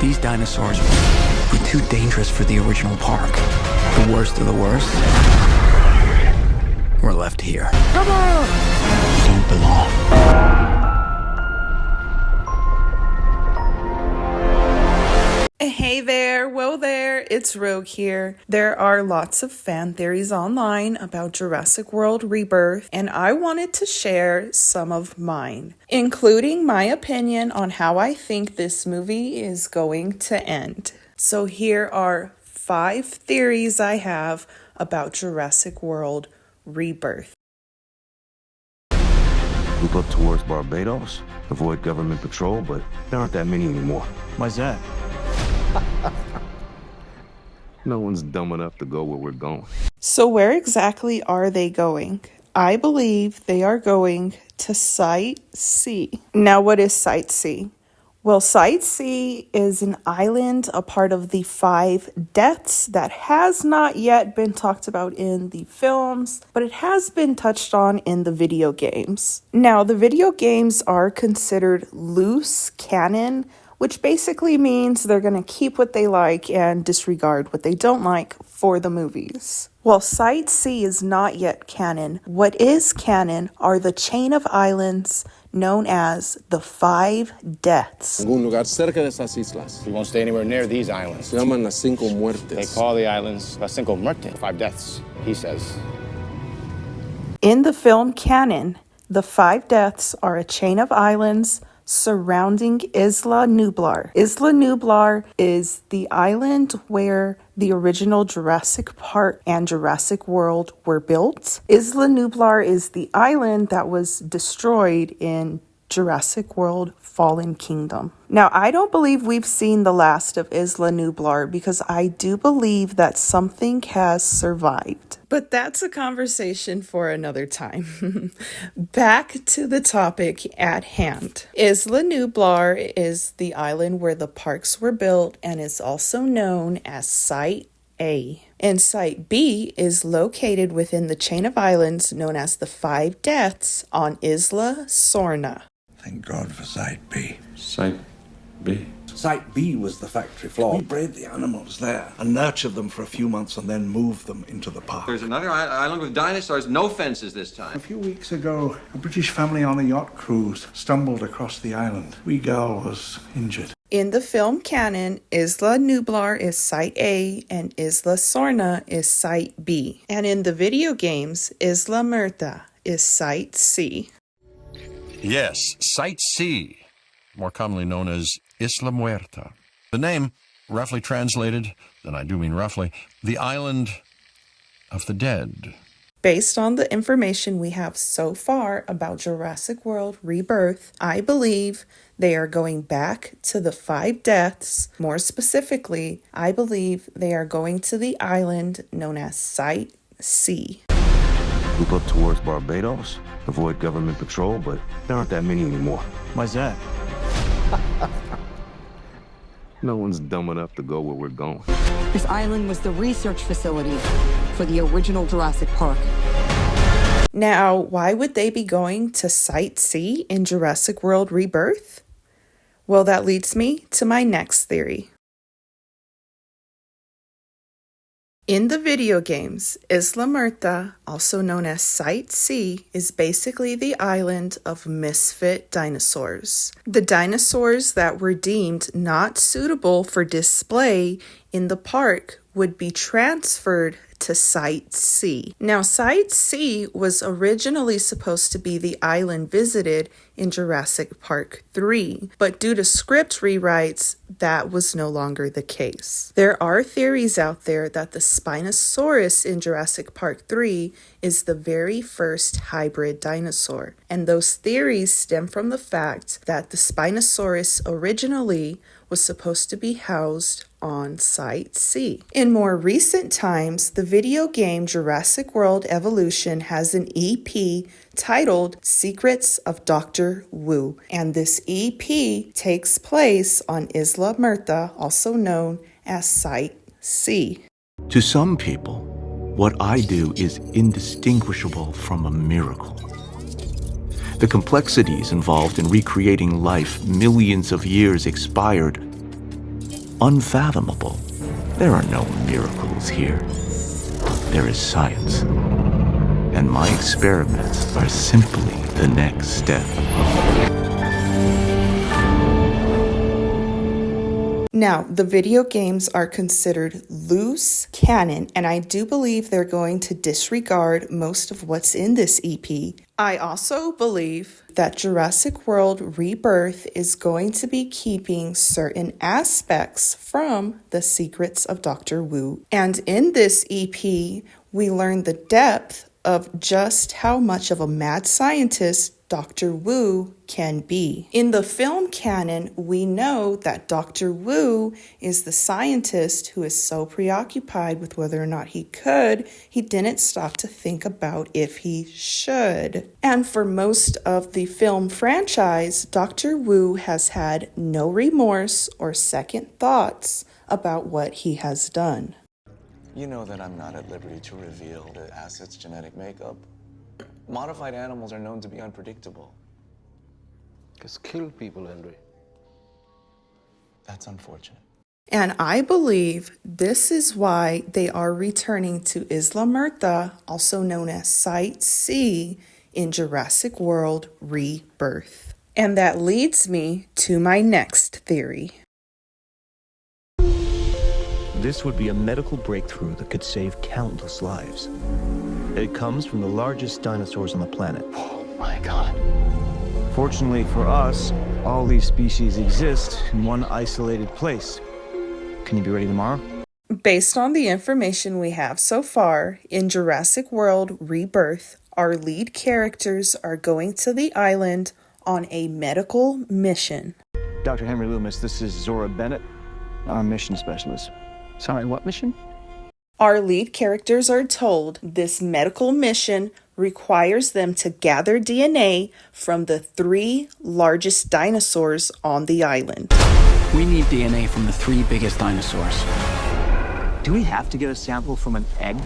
These dinosaurs were too dangerous for the original park. The worst of the worst were left here. Come on! You don't belong. Hey there, whoa there, it's Rogue here. There are lots of fan theories online about Jurassic World Rebirth, and I wanted to share some of mine, including my opinion on how I think this movie is going to end. So here are 5 theories I have about Jurassic World Rebirth. Move up towards Barbados, avoid government patrol, but there aren't that many anymore. Why's that? No one's dumb enough to go where we're going. So where exactly are they going? I believe they are going to Site C. Now, what is Site C? Well, Site C is an island, a part of the 5 deaths that has not yet been talked about in the films, but it has been touched on in the video games. Now, the video games are considered loose canon, which basically means they're going to keep what they like and disregard what they don't like for the movies. While Site C is not yet canon, what is canon are the chain of islands known as the 5 deaths. Algún lugar cerca de esas islas. We won't stay anywhere near these islands. Se llaman las 5 They muertes. call the islands Las Cinco Muertes. 5 deaths, he says. In the film canon, the 5 deaths are a chain of islands surrounding Isla Nublar. Isla Nublar is the island where the original Jurassic Park and Jurassic World were built. Isla Nublar is the island that was destroyed in Jurassic World Fallen Kingdom. Now, I don't believe we've seen the last of Isla Nublar because I do believe that something has survived. But that's a conversation for another time. Back to the topic at hand. Isla Nublar is the island where the parks were built and is also known as Site A. And Site B is located within the chain of islands known as the 5 deaths on Isla Sorna. Thank God for Site B. Site B. Site B was the factory floor. We bred the animals there and nurtured them for a few months and then moved them into the park. There's another island with dinosaurs, no fences this time. A few weeks ago, a British family on a yacht cruise stumbled across the island. Wee girl was injured. In the film canon, Isla Nublar is Site A and Isla Sorna is Site B. And in the video games, Isla Muerta is Site C. Yes, Site C, more commonly known as Isla Muerta. The name, roughly translated, and I do mean roughly, the island of the dead. Based on the information we have so far about Jurassic World Rebirth, I believe they are going back to the 5 deaths. More specifically, I believe they are going to the island known as Site C. Move up towards Barbados, avoid government patrol, but there aren't that many anymore. Why's that? No one's dumb enough to go where we're going. This island was the research facility for the original Jurassic Park. Now, why would they be going to Site C in Jurassic World Rebirth? Well, that leads me to my next theory. In the video games, Isla Muerta, also known as Site C, is basically the island of misfit dinosaurs. The dinosaurs that were deemed not suitable for display in the park would be transferred to Site C. Now, Site C was originally supposed to be the island visited in Jurassic Park 3, but due to script rewrites, that was no longer the case. There are theories out there that the Spinosaurus in Jurassic Park 3 is the very first hybrid dinosaur, and those theories stem from the fact that the Spinosaurus originally was supposed to be housed on Site C. In more recent times, the video game Jurassic World Evolution has an EP titled Secrets of Dr. Wu, and this EP takes place on Isla Muerta, also known as Site C. To some people, what I do is indistinguishable from a miracle. The complexities involved in recreating life millions of years expired unfathomable. There are no miracles here. There is science. And my experiments are simply the next step. Now, the video games are considered loose canon, and I do believe they're going to disregard most of what's in this EP. I also believe that Jurassic World Rebirth is going to be keeping certain aspects from the secrets of Dr. Wu. And in this EP, we learn the depth of just how much of a mad scientist Dr. Wu can be. In the film canon, we know that Dr. Wu is the scientist who is so preoccupied with whether or not he didn't stop to think about if he should. And for most of the film franchise, Dr. Wu has had no remorse or second thoughts about what he has done. You know that I'm not at liberty to reveal the asset's genetic makeup. Modified animals are known to be unpredictable. Just kill people, Henry. That's unfortunate. And I believe this is why they are returning to Isla Muerta, also known as Site C, in Jurassic World Rebirth. And that leads me to my next theory. This would be a medical breakthrough that could save countless lives. It comes from the largest dinosaurs on the planet. Oh my God. Fortunately for us, all these species exist in one isolated place. Can you be ready tomorrow? Based on the information we have so far, in Jurassic World Rebirth, our lead characters are going to the island on a medical mission. Dr. Henry Loomis, this is Zora Bennett, our mission specialist. Sorry, what mission? Our lead characters are told this medical mission requires them to gather DNA from the 3 largest dinosaurs on the island. We need DNA from the 3 biggest dinosaurs. Do we have to get a sample from an egg?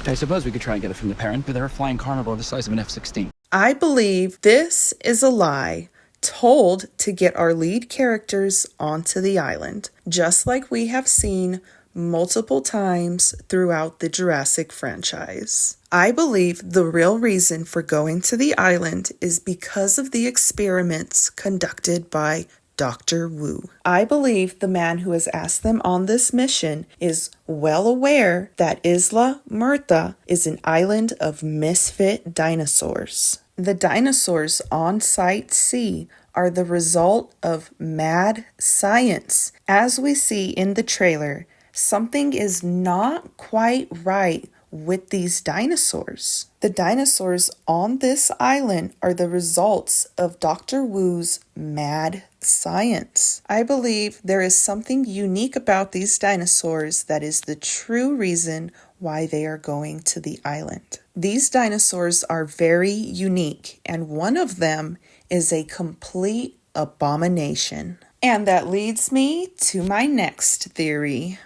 I suppose we could try and get it from the parent, but they're a flying carnivore the size of an F-16. I believe this is a lie told to get our lead characters onto the island, just like we have seen multiple times throughout the Jurassic franchise. I believe the real reason for going to the island is because of the experiments conducted by Dr. Wu. I believe the man who has asked them on this mission is well aware that Isla Muerta is an island of misfit dinosaurs. The dinosaurs on Site C are the result of mad science. As we see in the trailer, something is not quite right with these dinosaurs. The dinosaurs on this island are the results of Dr. Wu's mad science. I believe there is something unique about these dinosaurs that is the true reason why they are going to the island. These dinosaurs are very unique, and one of them is a complete abomination. And that leads me to my next theory.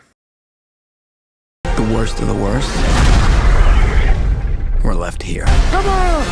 The worst of the worst. We're left here. Belong.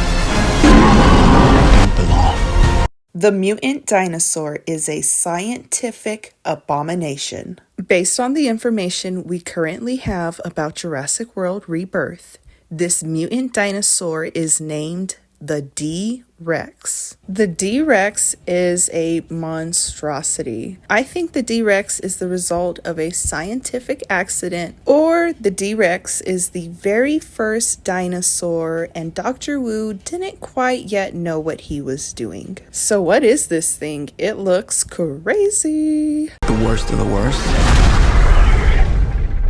The mutant dinosaur is a scientific abomination. Based on the information we currently have about Jurassic World Rebirth, this mutant dinosaur is named the D-Rex. The D-Rex is a monstrosity. I think the D-Rex is the result of a scientific accident, or the D-Rex is the very first dinosaur and Dr. Wu didn't quite yet know what he was doing. So what is this thing? It looks crazy. The worst of the worst.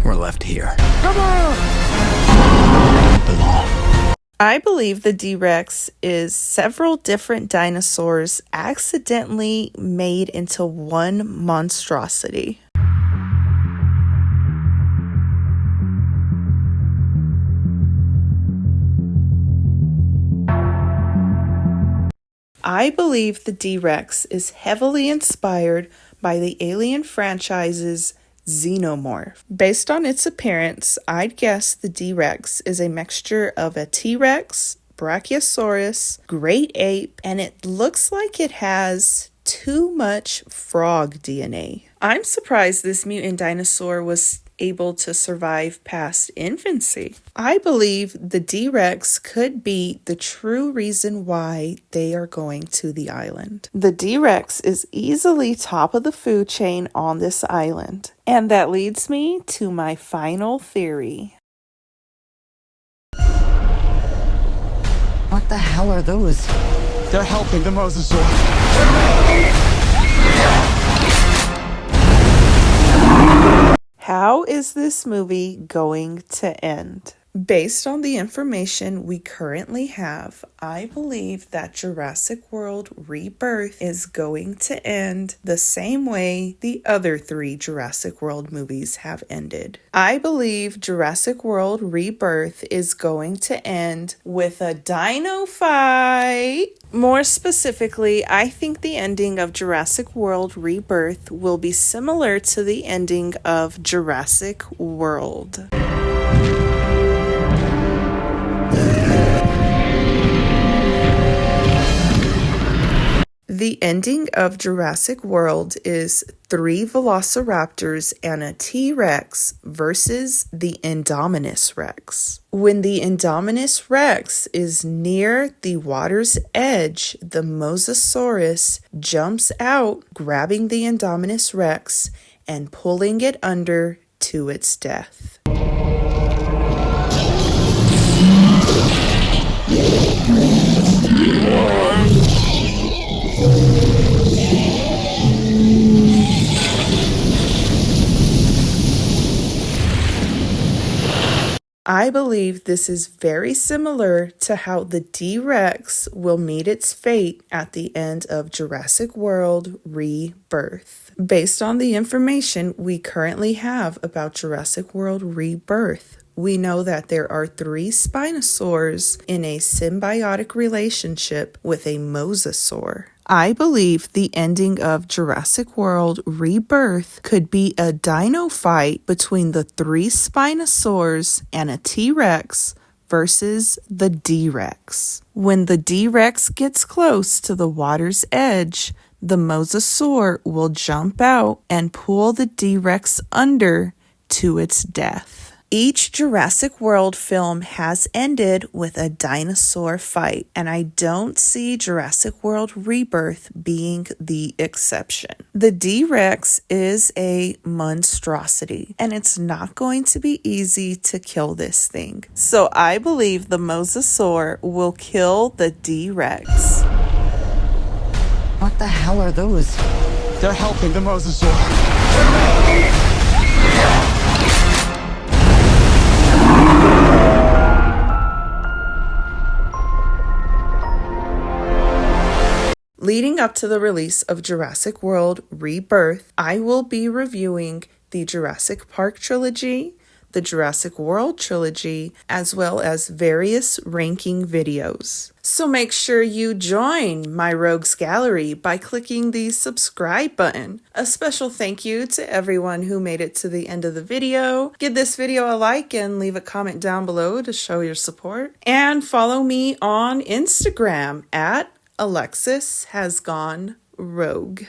We're left here. Belong. I believe the D-Rex is several different dinosaurs accidentally made into one monstrosity. I believe the D-Rex is heavily inspired by the Alien franchise's Xenomorph. Based on its appearance, I'd guess the D-Rex is a mixture of a T-Rex, Brachiosaurus, great ape, and it looks like it has too much frog DNA. I'm surprised this mutant dinosaur was able to survive past infancy. I believe the D-Rex could be the true reason why they are going to the island. The D-Rex is easily top of the food chain on this island. And that leads me to my final theory. What the hell are those? They're helping the mosasaur. How is this movie going to end? Based on the information we currently have, I believe that Jurassic World Rebirth is going to end the same way the other 3 Jurassic World movies have ended. I believe Jurassic World Rebirth is going to end with a dino fight. More specifically, I think the ending of Jurassic World Rebirth will be similar to the ending of Jurassic World. The ending of Jurassic World is 3 velociraptors and a T-Rex versus the Indominus Rex. When the Indominus Rex is near the water's edge, the Mosasaurus jumps out, grabbing the Indominus Rex and pulling it under to its death. I believe this is very similar to how the D-Rex will meet its fate at the end of Jurassic World Rebirth. Based on the information we currently have about Jurassic World Rebirth, we know that there are 3 Spinosaurs in a symbiotic relationship with a Mosasaur. I believe the ending of Jurassic World Rebirth could be a dino fight between the 3 Spinosaurs and a T-Rex versus the D-Rex. When the D-Rex gets close to the water's edge, the Mosasaur will jump out and pull the D-Rex under to its death. Each Jurassic World film has ended with a dinosaur fight, and I don't see Jurassic World Rebirth being the exception. The D-Rex is a monstrosity, and it's not going to be easy to kill this thing. So I believe the Mosasaur will kill the D-Rex. What the hell are those? They're helping the mosasaur. Leading up to the release of Jurassic World Rebirth, I will be reviewing the Jurassic Park trilogy, the Jurassic World trilogy, as well as various ranking videos. So make sure you join my Rogues Gallery by clicking the subscribe button. A special thank you to everyone who made it to the end of the video. Give this video a like and leave a comment down below to show your support. And follow me on Instagram at Alexis Has Gone Rogue.